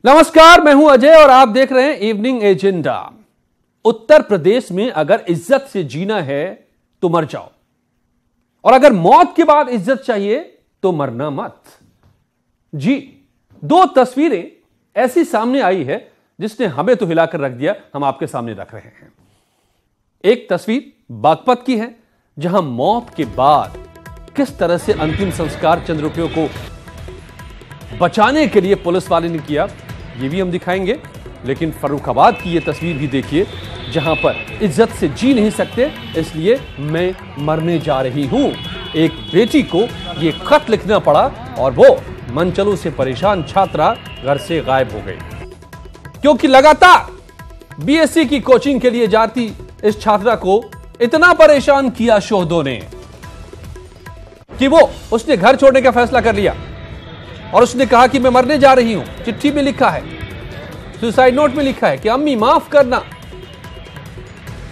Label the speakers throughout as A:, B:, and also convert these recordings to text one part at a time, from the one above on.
A: नमस्कार, मैं हूं अजय और आप देख रहे हैं इवनिंग एजेंडा। उत्तर प्रदेश में अगर इज्जत से जीना है तो मर जाओ, और अगर मौत के बाद इज्जत चाहिए तो मरना मत। जी, दो तस्वीरें ऐसी सामने आई है जिसने हमें तो हिलाकर रख दिया। हम आपके सामने रख रहे हैं। एक तस्वीर बागपत की है, जहां मौत के बाद किस तरह से अंतिम संस्कार चंद रुपयों को बचाने के लिए पुलिस वाले ने किया, ये भी हम दिखाएंगे। लेकिन फर्रुखाबाद की ये तस्वीर भी देखिए, जहां पर इज्जत से जी नहीं सकते इसलिए मैं मरने जा रही हूं। एक बेटी को ये खत लिखना पड़ा और वो मनचलों से परेशान छात्रा घर से गायब हो गई, क्योंकि लगातार बीएससी की कोचिंग के लिए जाती इस छात्रा को इतना परेशान किया शोहदों ने कि उसने घर छोड़ने का फैसला कर लिया और उसने कहा कि मैं मरने जा रही हूं। चिट्ठी में लिखा है, सुसाइड नोट में लिखा है कि अम्मी माफ करना,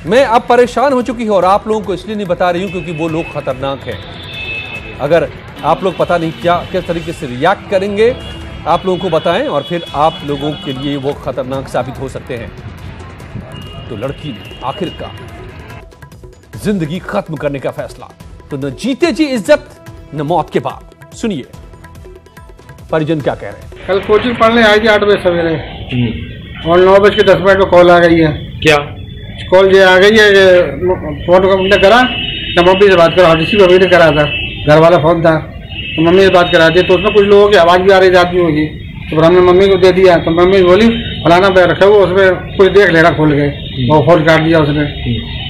A: मैं अब परेशान हो चुकी हूं। और आप लोगों को इसलिए नहीं बता रही हूं क्योंकि वो लोग खतरनाक हैं। अगर आप लोग पता नहीं किस तरीके से रिएक्ट करेंगे, आप लोगों को बताएं और फिर आप लोगों के लिए वो खतरनाक साबित हो सकते हैं। तो लड़की ने आखिरकार जिंदगी खत्म करने का फैसला, तो न जीते जी इज्जत न मौत के बाद। सुनिए परिजन क्या कह रहे हैं।
B: कल कोचिंग पढ़ने आई थी 8 बजे सवेरे और 9:10 पे कॉल आ गई है। क्या कॉल ये आ गई है? फोन हमने करा तो मम्मी से बात करा, रिसीव अभी ने करा था, घर वाला फोन था तो मम्मी से बात करा दी। तो उसमें कुछ लोगों की आवाज़ भी आ रही थी आदमियों की, तो हमने मम्मी को दे दिया। तो मम्मी बोली फलाना बैग रखा हुआ, उसमें कुछ देख लेना, खोल गए वो फोन काट दिया उसने।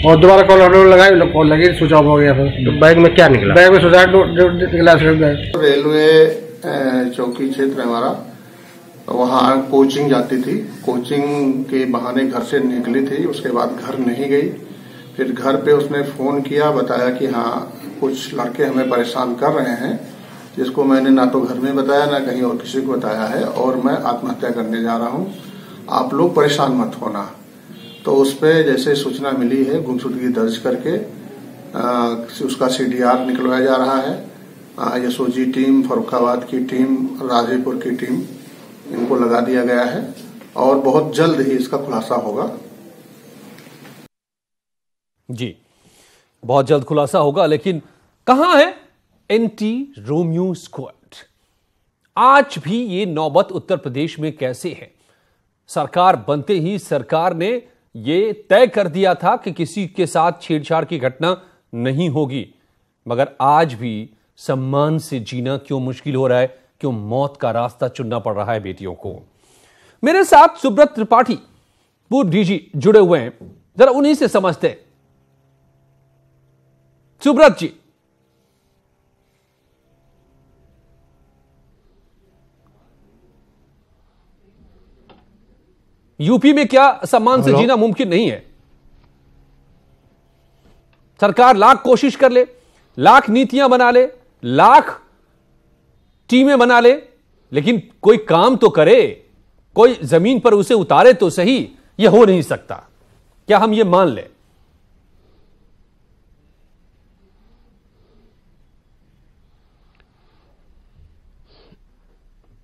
B: और दोबारा कॉल लगाई, कॉल लगी, स्विच ऑफ हो गया। फिर
C: तो बैग में क्या निकला?
B: बैग में सुसाइड निकला।
D: रेलवे चौकी क्षेत्र हमारा, वहाँ कोचिंग जाती थी, कोचिंग के बहाने घर से निकली थी, उसके बाद घर नहीं गई। फिर घर पे उसने फोन किया, बताया कि हाँ कुछ लड़के हमें परेशान कर रहे हैं, जिसको मैंने ना तो घर में बताया ना कहीं और किसी को बताया है, और मैं आत्महत्या करने जा रहा हूँ, आप लोग परेशान मत होना। तो उस पर जैसे सूचना मिली है, गुमशुदगी दर्ज करके उसका CDR निकलवाया जा रहा है। एसओजी टीम, फर्रुखाबाद की टीम, राजेपुर की टीम, इनको लगा दिया गया है और बहुत जल्द ही इसका खुलासा होगा।
A: जी, बहुत जल्द खुलासा होगा। लेकिन कहां है एंटी रोमियो स्क्वाड? आज भी ये नौबत उत्तर प्रदेश में कैसे है? सरकार बनते ही सरकार ने ये तय कर दिया था कि किसी के साथ छेड़छाड़ की घटना नहीं होगी, मगर आज भी सम्मान से जीना क्यों मुश्किल हो रहा है? क्यों मौत का रास्ता चुनना पड़ रहा है बेटियों को? मेरे साथ सुब्रत त्रिपाठी, पूर्व डीजी, जुड़े हुए हैं, जरा उन्हीं से समझते हैं। सुब्रत जी, यूपी में क्या सम्मान से जीना मुमकिन नहीं है? सरकार लाख कोशिश कर ले, लाख नीतियां बना ले, लाख टीमें बना ले, लेकिन कोई काम तो करे, कोई जमीन पर उसे उतारे तो सही। यह हो नहीं सकता, क्या हम ये मान लें?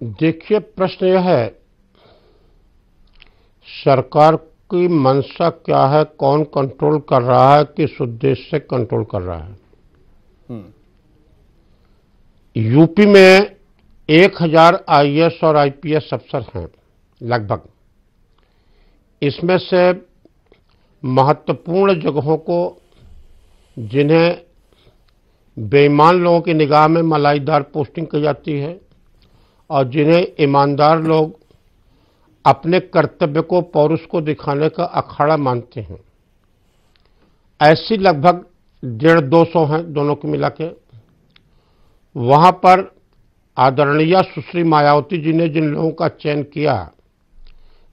C: देखिए, प्रश्न यह है सरकार की मंशा क्या है, कौन कंट्रोल कर रहा है, किस उद्देश्य से कंट्रोल कर रहा है। यूपी में 1000 IAS और IPS अफसर हैं लगभग। इसमें से महत्वपूर्ण जगहों को, जिन्हें बेईमान लोगों की निगाह में मलाईदार पोस्टिंग की जाती है और जिन्हें ईमानदार लोग अपने कर्तव्य को, पौरुष को दिखाने का अखाड़ा मानते हैं, ऐसी लगभग 150-200 हैं दोनों को मिला के। वहां पर आदरणीय सुश्री मायावती जी ने जिन लोगों का चयन किया,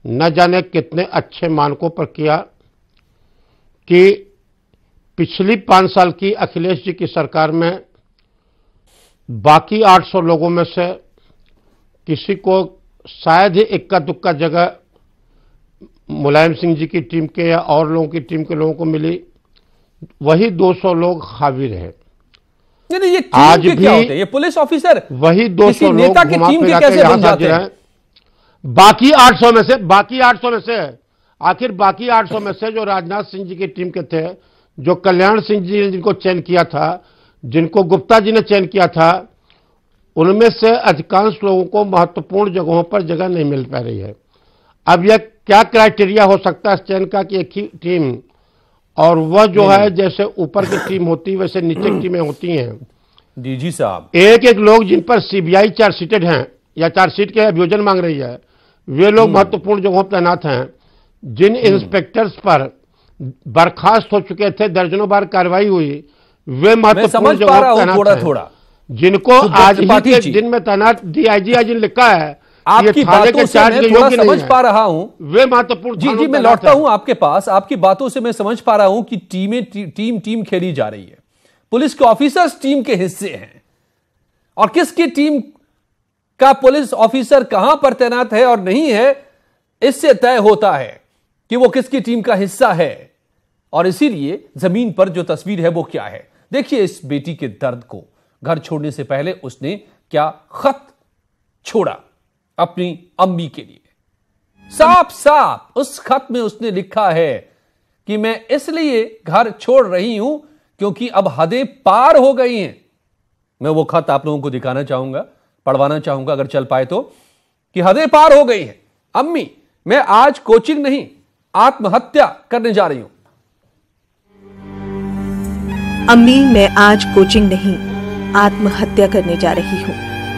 C: न जाने कितने अच्छे मानकों पर किया कि पिछली 5 साल की अखिलेश जी की सरकार में बाकी 800 लोगों में से किसी को शायद ही इक्का दुक्का जगह मुलायम सिंह जी की टीम के या और लोगों की टीम के लोगों को मिली, वही 200 लोग हावी रहे।
A: नहीं, ये
C: आज
A: भी क्या होते हैं? ये पुलिस ऑफिसर
C: वही 200 लोग
A: नेता की टीम के कैसे बन जाते हैं?
C: बाकी 800 में से आखिर बाकी 800 में से जो राजनाथ सिंह जी की टीम के थे, जो कल्याण सिंह जी ने जिनको चयन किया था, जिनको गुप्ता जी ने चयन किया था, उनमें से अधिकांश लोगों को महत्वपूर्ण जगहों पर जगह नहीं मिल पा रही है। अब यह क्या क्राइटेरिया हो सकता है इस चयन का कि एक ही टीम, और वह जो है जैसे ऊपर की टीम होती है वैसे नीचे की टीमें होती हैं।
A: जी साहब,
C: एक लोग जिन पर सीबीआई चार्जशीटेड हैं या चार्जशीट के अभियोजन मांग रही है, वे लोग महत्वपूर्ण जगहों पर तैनात हैं। जिन इंस्पेक्टर्स पर बर्खास्त हो चुके थे, दर्जनों बार कार्रवाई हुई, वे महत्वपूर्ण जगहों पर तैनात हैं। जिनको आज ही के दिन में तैनात डीआईजी आज लिखा है,
A: आपकी बातों से मैं थोड़ा समझ पा रहा हूं,
C: वे महत्वपूर्ण।
A: जी मैं लौटता हूं आपके पास। आपकी बातों से मैं समझ पा रहा हूं कि टीम खेली जा रही है, पुलिस के ऑफिसर्स टीम के हिस्से हैं, और किसकी टीम का पुलिस ऑफिसर कहां पर तैनात है और नहीं है, इससे तय होता है कि वो किसकी टीम का हिस्सा है। और इसीलिए जमीन पर जो तस्वीर है वो क्या है। देखिए इस बेटी के दर्द को। घर छोड़ने से पहले उसने क्या खत छोड़ा अपनी अम्मी के लिए। साफ साफ उस खत में उसने लिखा है कि मैं इसलिए घर छोड़ रही हूं क्योंकि अब हदें पार हो गई हैं। मैं वो खत आप लोगों को दिखाना चाहूंगा, पढ़वाना चाहूंगा अगर चल पाए तो, कि हदें पार हो गई हैं। अम्मी, मैं आज कोचिंग नहीं, आत्महत्या करने जा रही हूं।
E: अम्मी, मैं आज कोचिंग नहीं, आत्महत्या करने जा रही हूँ।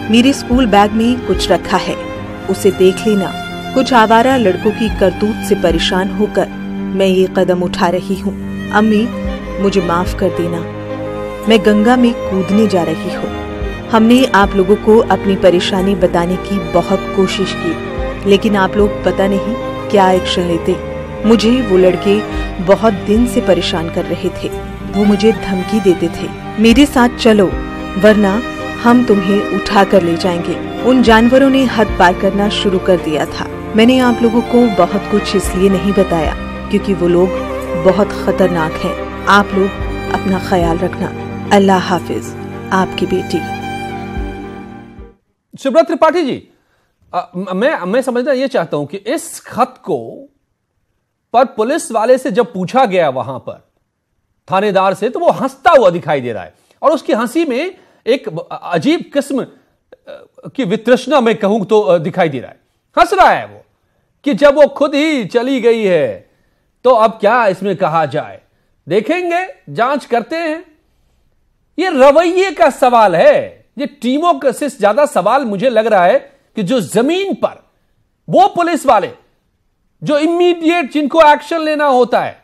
E: मेरे स्कूल बैग में कुछ रखा है, उसे देख लेना। कुछ आवारा लड़कों की करतूत से परेशान होकर मैं ये कदम उठा रही हूँ। अम्मी, मुझे माफ कर देना। मैं गंगा में कूदने जा रही हूँ। हमने आप लोगों को अपनी परेशानी बताने की बहुत कोशिश की, लेकिन आप लोग पता नहीं क्या एक्शन लेते। मुझे वो लड़के बहुत दिन से परेशान कर रहे थे। वो मुझे धमकी देते थे, मेरे साथ चलो वरना हम तुम्हें उठा कर ले जाएंगे। उन जानवरों ने हद पार करना शुरू कर दिया था। मैंने आप लोगों को बहुत कुछ इसलिए नहीं बताया क्योंकि वो लोग बहुत खतरनाक हैं। आप लोग अपना ख्याल रखना। अल्लाह हाफिज, आपकी बेटी।
A: सुब्रत त्रिपाठी जी, मैं समझना ये चाहता हूं कि इस खत को पर पुलिस वाले से जब पूछा गया वहां पर थानेदार से, तो वो हंसता हुआ दिखाई दे रहा है, और उसकी हंसी में एक अजीब किस्म की वितृष्णा मैं कहूं तो दिखाई दे रहा है। हंस रहा है वो कि जब वो खुद ही चली गई है तो अब क्या इसमें कहा जाए, देखेंगे, जांच करते हैं। ये रवैये का सवाल है। ये टीमों का से ज्यादा सवाल मुझे लग रहा है कि जो जमीन पर वो पुलिस वाले जो इमीडिएट जिनको एक्शन लेना होता है,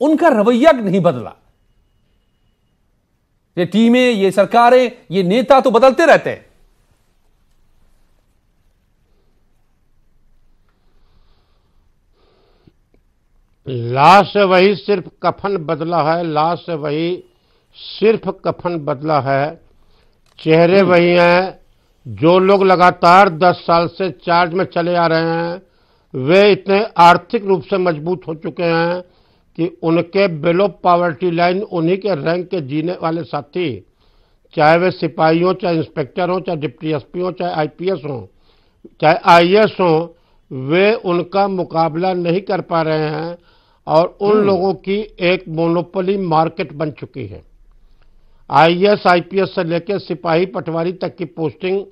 A: उनका रवैया नहीं बदला। ये टीमें, ये सरकारें, ये नेता तो बदलते रहते हैं।
C: लाश से वही सिर्फ कफन बदला है, लाश से वही सिर्फ कफन बदला है। चेहरे वही हैं। जो लोग लगातार 10 साल से चार्ज में चले आ रहे हैं, वे इतने आर्थिक रूप से मजबूत हो चुके हैं कि उनके बिलो पॉवर्टी लाइन, उन्हीं के रैंक के जीने वाले साथी, चाहे वे सिपाही हो, चाहे इंस्पेक्टर हो, चाहे डिप्टी एसपी हो, चाहे आईपीएस हो, चाहे आईएएस हो, वे उनका मुकाबला नहीं कर पा रहे हैं और उन लोगों की एक मोनोपोली मार्केट बन चुकी है। आईएएस आईपीएस से लेकर सिपाही पटवारी तक की पोस्टिंग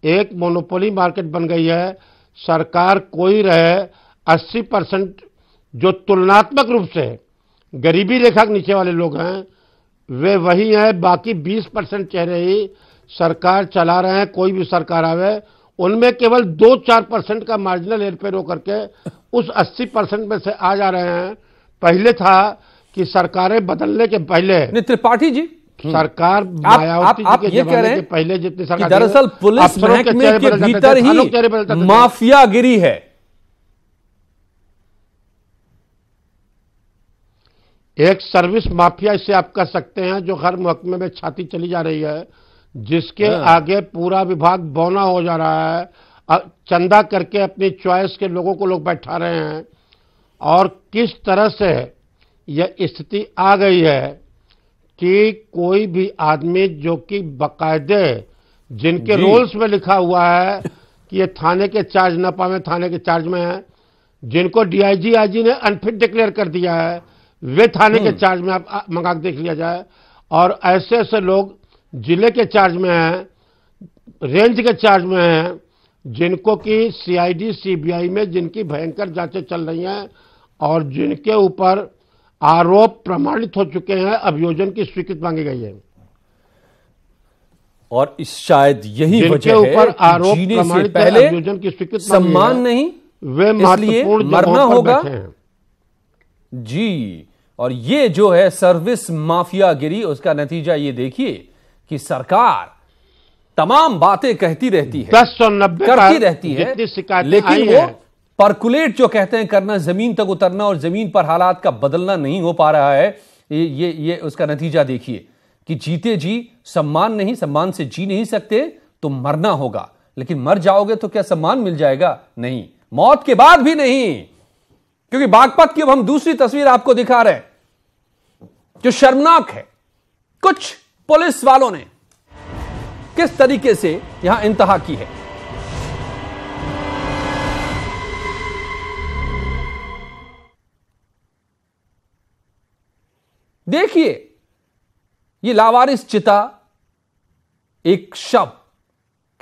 C: एक मोनोपोली मार्केट बन गई है। सरकार कोई रहे, 80% जो तुलनात्मक रूप से गरीबी रेखा के नीचे वाले लोग हैं वे वही हैं। बाकी 20% चेहरे ही सरकार चला रहे हैं। कोई भी सरकार आवे, उनमें केवल 2-4% का मार्जिनल हेरफेर होकर के उस 80% में से आ जा रहे हैं। पहले था कि सरकारें बदलने के पहले,
A: त्रिपाठी जी,
C: सरकार मायावती जी के जमाने के पहले जितनी सरकार,
A: दरअसल पुलिस महकमे के भीतर ही माफियागिरी है।
C: एक सर्विस माफिया इसे आप कह सकते हैं, जो हर महकमे में छाती चली जा रही है, जिसके आगे पूरा विभाग बौना हो जा रहा है। चंदा करके अपनी चॉइस के लोगों को लोग बैठा रहे हैं। और किस तरह से यह स्थिति आ गई है कि कोई भी आदमी जो कि बाकायदे जिनके रोल्स में लिखा हुआ है कि ये थाने के चार्ज न पावे, थाने के चार्ज में है। जिनको डीआईजी आईजी ने अनफिट डिक्लेयर कर दिया है वे थाने के चार्ज में आप मंगा के देख लिया जाए। और ऐसे ऐसे लोग जिले के चार्ज में हैं, रेंज के चार्ज में हैं, जिनको कि सीआईडी सीबीआई में जिनकी भयंकर जांचें चल रही हैं और जिनके ऊपर आरोप प्रमाणित हो चुके हैं, अभियोजन की स्वीकृति मांगी गई है।
A: और शायद यही वजह है
C: ऊपर आरोप
A: जीने से
C: प्रमाणित
A: पहले
C: अभियोजन की स्वीकृति
A: सम्मान नहीं,
C: वे महत्वपूर्ण
A: मरना होगा
C: हैं।
A: जी। और ये जो है सर्विस माफियागिरी, उसका नतीजा ये देखिए कि सरकार तमाम बातें कहती रहती है,
C: 10 और 90
A: करती रहती है, लेकिन वो
C: है।
A: परकुलेट जो कहते हैं करना, जमीन तक उतरना और जमीन पर हालात का बदलना नहीं हो पा रहा है। ये उसका नतीजा देखिए कि जीते जी सम्मान नहीं, सम्मान से जी नहीं सकते तो मरना होगा, लेकिन मर जाओगे तो क्या सम्मान मिल जाएगा? नहीं, मौत के बाद भी नहीं। क्योंकि बागपत की अब हम दूसरी तस्वीर आपको दिखा रहे हैं जो शर्मनाक है। कुछ पुलिस वालों ने किस तरीके से यहां इंतहा की है। देखिए, ये लावारिस चिता, एक शव।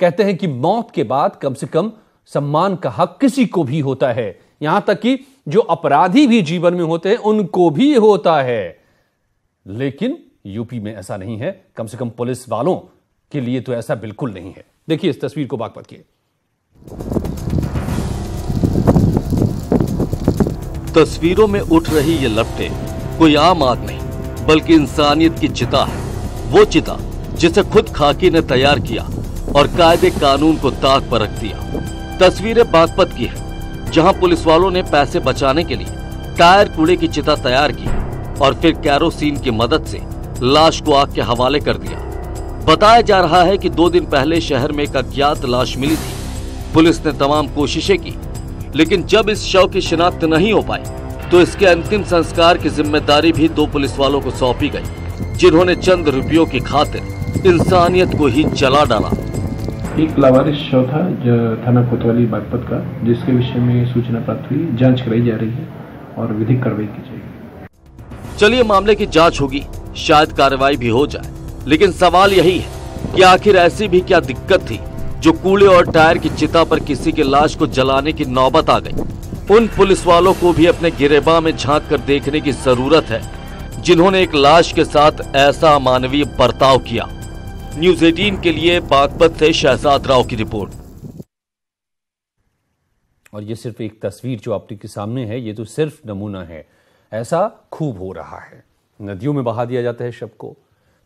A: कहते हैं कि मौत के बाद कम से कम सम्मान का हक किसी को भी होता है, यहां तक कि जो अपराधी भी जीवन में होते हैं उनको भी होता है। लेकिन यूपी में ऐसा नहीं है, कम से कम पुलिस वालों के लिए तो ऐसा बिल्कुल नहीं है। देखिए इस तस्वीर को बागपत की।
F: तस्वीरों में उठ रही ये लपटें कोई आम आग नहीं बल्कि इंसानियत की चिता है। वो चिता जिसे खुद खाकी ने तैयार किया और कायदे कानून को ताक पर रख दिया। तस्वीरें बागपत की है, जहां पुलिस वालों ने पैसे बचाने के लिए टायर कूड़े की चिता तैयार की और फिर कैरोसिन की मदद से लाश को आग के हवाले कर दिया। बताया जा रहा है कि 2 दिन पहले शहर में एक अज्ञात लाश मिली थी। पुलिस ने तमाम कोशिशें की, लेकिन जब इस शव की शिनाख्त नहीं हो पाई तो इसके अंतिम संस्कार की जिम्मेदारी भी 2 पुलिस वालों को सौंपी गई, जिन्होंने चंद रुपयों की खातिर इंसानियत को ही जला डाला।
G: एक लावारिस शव था थाना कोतवाली बागपत का, जिसके विषय में सूचना प्राप्त हुई। जांच कराई जा रही है और विधिक कार्रवाई की जाएगी।
F: चलिए मामले की जांच होगी, शायद कार्रवाई भी हो जाए, लेकिन सवाल यही है कि आखिर ऐसी भी क्या दिक्कत थी जो कूड़े और टायर की चिता पर किसी की लाश को जलाने की नौबत आ गई। उन पुलिस वालों को भी अपने गिरेबान में झांक कर देखने की जरूरत है, जिन्होंने एक लाश के साथ ऐसा अमानवीय बर्ताव किया। न्यूज़ 18 के लिए बागपत से शहजाद राव की रिपोर्ट।
A: और ये सिर्फ एक तस्वीर जो आपके सामने है, ये तो सिर्फ नमूना है। ऐसा खूब हो रहा है, नदियों में बहा दिया जाता है शव को।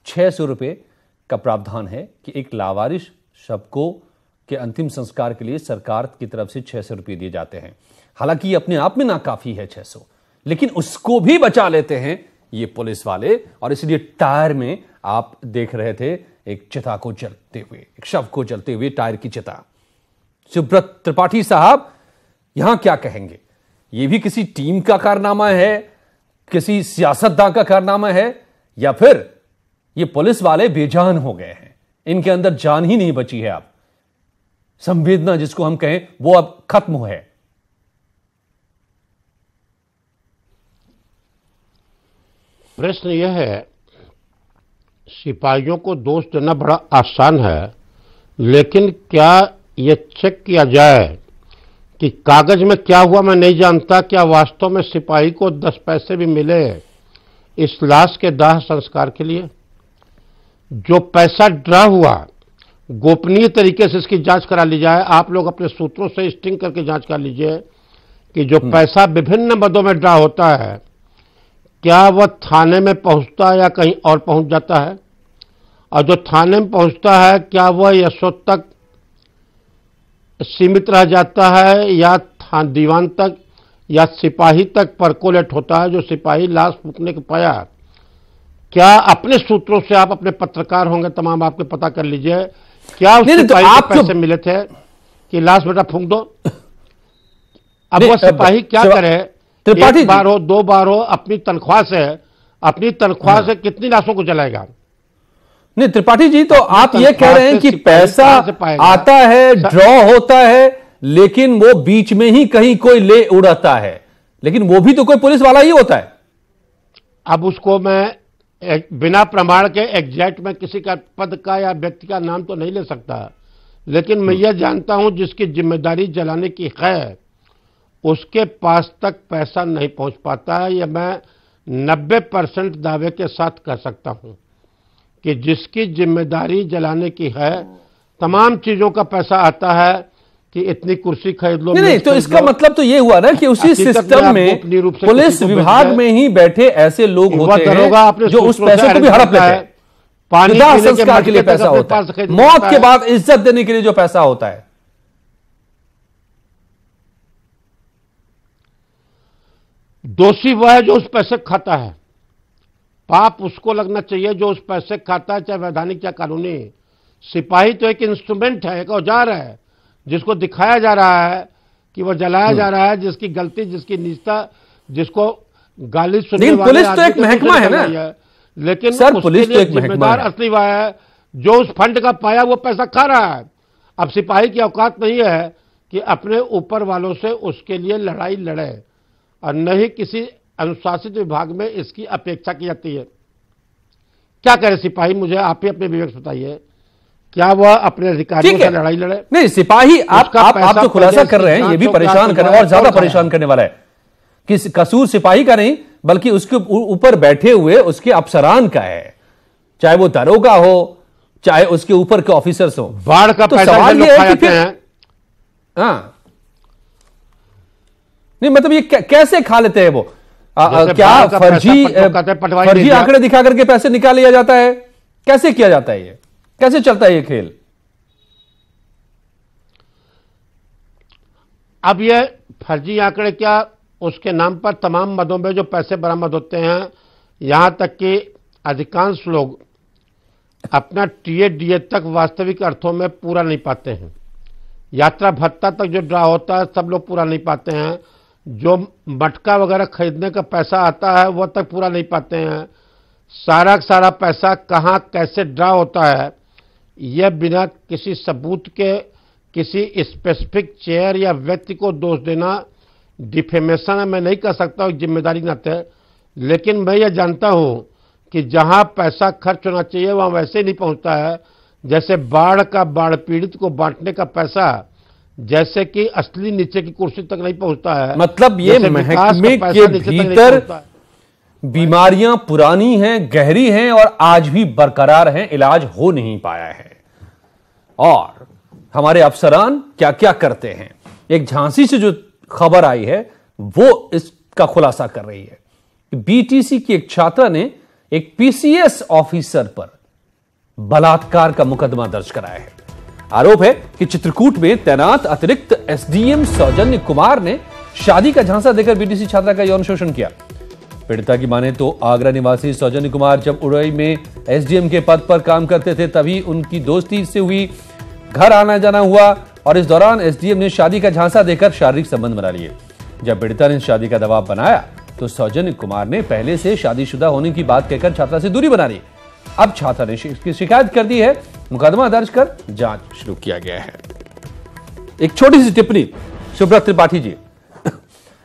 A: 600 रुपये का प्रावधान है कि एक लावारिस शव को के अंतिम संस्कार के लिए सरकार की तरफ से 600 रुपये दिए जाते हैं। हालांकि ये अपने आप में नाकाफी है 600, लेकिन उसको भी बचा लेते हैं ये पुलिस वाले। और इसलिए टायर में आप देख रहे थे एक चिता को जलते हुए, एक शव को जलते हुए टायर की चिता। सुब्रत त्रिपाठी साहब यहां क्या कहेंगे? ये भी किसी टीम का कारनामा है, किसी सियासतदान का कारनामा है, या फिर ये पुलिस वाले बेजान हो गए हैं, इनके अंदर जान ही नहीं बची है? अब संवेदना जिसको हम कहें वो अब खत्म है।
C: प्रश्न यह है, सिपाहियों को दोष देना बड़ा आसान है, लेकिन क्या यह चेक किया जाए कि कागज में क्या हुआ मैं नहीं जानता, क्या वास्तव में सिपाही को 10 पैसे भी मिले इस लाश के दाह संस्कार के लिए? जो पैसा ड्रा हुआ, गोपनीय तरीके से इसकी जांच करा ली जाए। आप लोग अपने सूत्रों से स्टिंग करके जांच कर लीजिए कि जो पैसा विभिन्न मदों में ड्रा होता है, क्या वह थाने में पहुंचता है या कहीं और पहुंच जाता है? और जो थाने में पहुंचता है, क्या वह यशो तक सीमित रह जाता है या दीवान तक या सिपाही तक परकोलेट होता है? जो सिपाही लाश फूंकने के पाया, क्या अपने सूत्रों से, आप अपने पत्रकार होंगे तमाम, आपके पता कर लीजिए, क्या उस सिपाही को पैसे मिले थे कि लाश बेटा फूंक दो? अब वह सिपाही क्या करे? एक बार हो, 2 बार हो, अपनी तनख्वाह से कितनी लाशों को जलाएगा?
A: नहीं त्रिपाठी जी, तो आप ये कह रहे हैं कि पैसा आता है, ड्रॉ होता है, लेकिन वो बीच में ही कहीं कोई ले उड़ाता है, लेकिन वो भी तो कोई पुलिस वाला ही होता है।
C: अब उसको मैं बिना प्रमाण के एग्जैक्ट में किसी का पद का या व्यक्ति का नाम तो नहीं ले सकता, लेकिन मैं यह जानता हूं जिसकी जिम्मेदारी जलाने की है उसके पास तक पैसा नहीं पहुंच पाता है। यह मैं 90% दावे के साथ कह सकता हूं कि जिसकी जिम्मेदारी जलाने की है तमाम चीजों का पैसा आता है कि इतनी कुर्सी खरीद लो।
A: नहीं, तो इसका मतलब तो ये हुआ ना कि उसी सिस्टम में पुलिस विभाग में ही बैठे ऐसे लोग होते हैं जो उस पैसे को भी हड़प लेते हैं। पानी संस्कार के लिए पैसा होता है, मौत के बाद इज्जत देने के लिए जो पैसा होता है।
C: दोषी वह है जो उस पैसे खाता है, पाप उसको लगना चाहिए जो उस पैसे खाता है, चाहे वैधानिक या कानूनी। सिपाही तो एक इंस्ट्रूमेंट है, एक औजार है जिसको दिखाया जा रहा है कि वह जलाया जा रहा है, जिसकी गलती, जिसकी निजता, जिसको गाली सुनने वाले।
A: पुलिस तो एक महकमा है ना,
C: लेकिन
A: सर पुलिस तो एक
C: जिम्मेदार असली वह है जो उस फंड का पाया वो पैसा खा रहा है। अब सिपाही की औकात नहीं है कि अपने ऊपर वालों से उसके लिए लड़ाई लड़े, और न ही किसी अनुशासित विभाग में इसकी अपेक्षा की जाती है। क्या करे सिपाही, मुझे आप ही अपने विवेक बताइए, क्या वह अपने अधिकारियों से लड़ाई लड़े?
A: नहीं, सिपाही आप जो खुलासा कर रहे हैं ये भी परेशान कर रहे हैं, और ज्यादा परेशान करने वाला है कि कसूर सिपाही का नहीं बल्कि उसके ऊपर बैठे हुए उसके अफसरान का है, चाहे वो दरोगा हो चाहे उसके ऊपर के ऑफिसर्स हो।
C: बाढ़ का पैसा
A: सवाल ये है कि फिर हाँ नहीं, मतलब ये कैसे खा लेते हैं वो? क्या फर्जी आंकड़े दिखा करके पैसे निकाल लिया जाता है? कैसे किया जाता है? ये कैसे चलता है ये खेल?
C: अब ये फर्जी आंकड़े क्या, उसके नाम पर तमाम मदों में जो पैसे बरामद होते हैं, यहां तक कि अधिकांश लोग अपना टीए तक वास्तविक अर्थों में पूरा नहीं पाते हैं। यात्रा भत्ता तक जो ड्रा होता है सब लोग पूरा नहीं पाते हैं। जो मटका वगैरह खरीदने का पैसा आता है वह तक पूरा नहीं पाते हैं। सारा सारा पैसा कहां कैसे ड्रा होता है यह बिना किसी सबूत के किसी स्पेसिफिक चेयर या व्यक्ति को दोष देना डिफेमेशन है, मैं नहीं कर सकता हूं जिम्मेदारी नाते। लेकिन मैं यह जानता हूं कि जहां पैसा खर्च होना चाहिए वहां वैसे नहीं पहुंचता है। जैसे बाढ़ पीड़ित को बांटने का पैसा जैसे कि असली नीचे की कुर्सी तक नहीं पहुंचता है।
A: मतलब ये महकमे के भीतर बीमारियां पुरानी हैं, गहरी हैं और आज भी बरकरार हैं, इलाज हो नहीं पाया है। और हमारे अफसरान क्या क्या करते हैं, एक झांसी से जो खबर आई है वो इसका खुलासा कर रही है। बीटीसी की एक छात्रा ने एक पीसीएस ऑफिसर पर बलात्कार का मुकदमा दर्ज कराया है। आरोप है कि चित्रकूट में तैनात अतिरिक्त एसडीएम सौजन्य कुमार ने शादी का झांसा देकर बीटीसी छात्रा का यौन शोषण किया। पीड़िता की माने तो आगरा निवासी सौजन्य कुमार जब उड़ई में एसडीएम के पद पर काम करते थे तभी उनकी दोस्ती से हुई, घर आना जाना हुआ और इस दौरान एसडीएम ने शादी का झांसा देकर शारीरिक संबंध बना लिए। जब पीड़िता ने शादी का दबाव बनाया तो सौजन्य कुमार ने पहले से शादीशुदा होने की बात कहकर छात्रा से दूरी बना ली। अब छात्रा ने इसकी शिकायत कर दी है, मुकदमा दर्ज कर जांच शुरू किया गया है। एक छोटी सी टिप्पणी सुब्रत त्रिपाठी जी,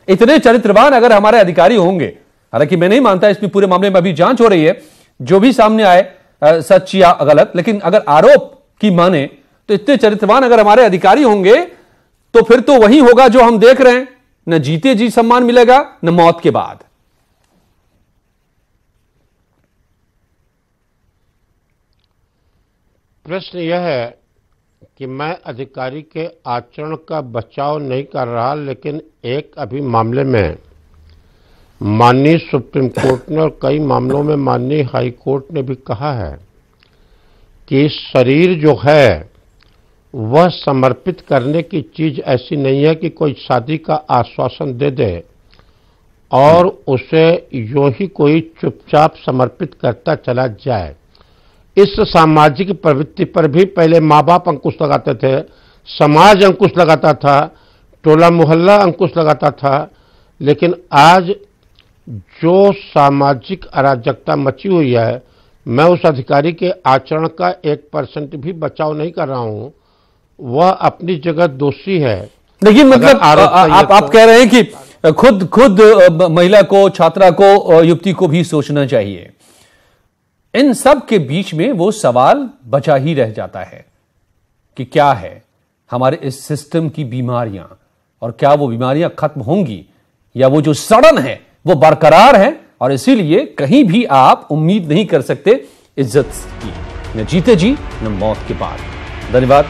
A: इतने चरित्रवान अगर हमारे अधिकारी होंगे, हालांकि मैं नहीं मानता इस पूरे मामले में अभी जांच हो रही है, जो भी सामने आए सच या गलत, लेकिन अगर आरोप की माने तो इतने चरित्रवान अगर हमारे अधिकारी होंगे तो फिर तो वही होगा जो हम देख रहे हैं, न जीते जी सम्मान मिलेगा न मौत के बाद।
C: प्रश्न यह है कि मैं अधिकारी के आचरण का बचाव नहीं कर रहा, लेकिन एक अभी मामले में माननीय सुप्रीम कोर्ट ने और कई मामलों में माननीय हाई कोर्ट ने भी कहा है कि शरीर जो है वह समर्पित करने की चीज ऐसी नहीं है कि कोई शादी का आश्वासन दे दे और उसे यूं ही कोई चुपचाप समर्पित करता चला जाए। इस सामाजिक प्रवृत्ति पर भी पहले माँ बाप अंकुश लगाते थे, समाज अंकुश लगाता था, टोला मोहल्ला अंकुश लगाता था, लेकिन आज जो सामाजिक अराजकता मची हुई है, मैं उस अधिकारी के आचरण का 1% भी बचाव नहीं कर रहा हूं। वह अपनी जगह दोषी है।
A: लेकिन मतलब आप कह रहे हैं कि खुद महिला को, छात्रा को, युवती को भी सोचना चाहिए। इन सब के बीच में वो सवाल बचा ही रह जाता है कि क्या है हमारे इस सिस्टम की बीमारियां, और क्या वो बीमारियां खत्म होंगी या वो जो सड़न है वो बरकरार है। और इसीलिए कहीं भी आप उम्मीद नहीं कर सकते इज्जत की, न जीते जी न मौत के बाद। धन्यवाद।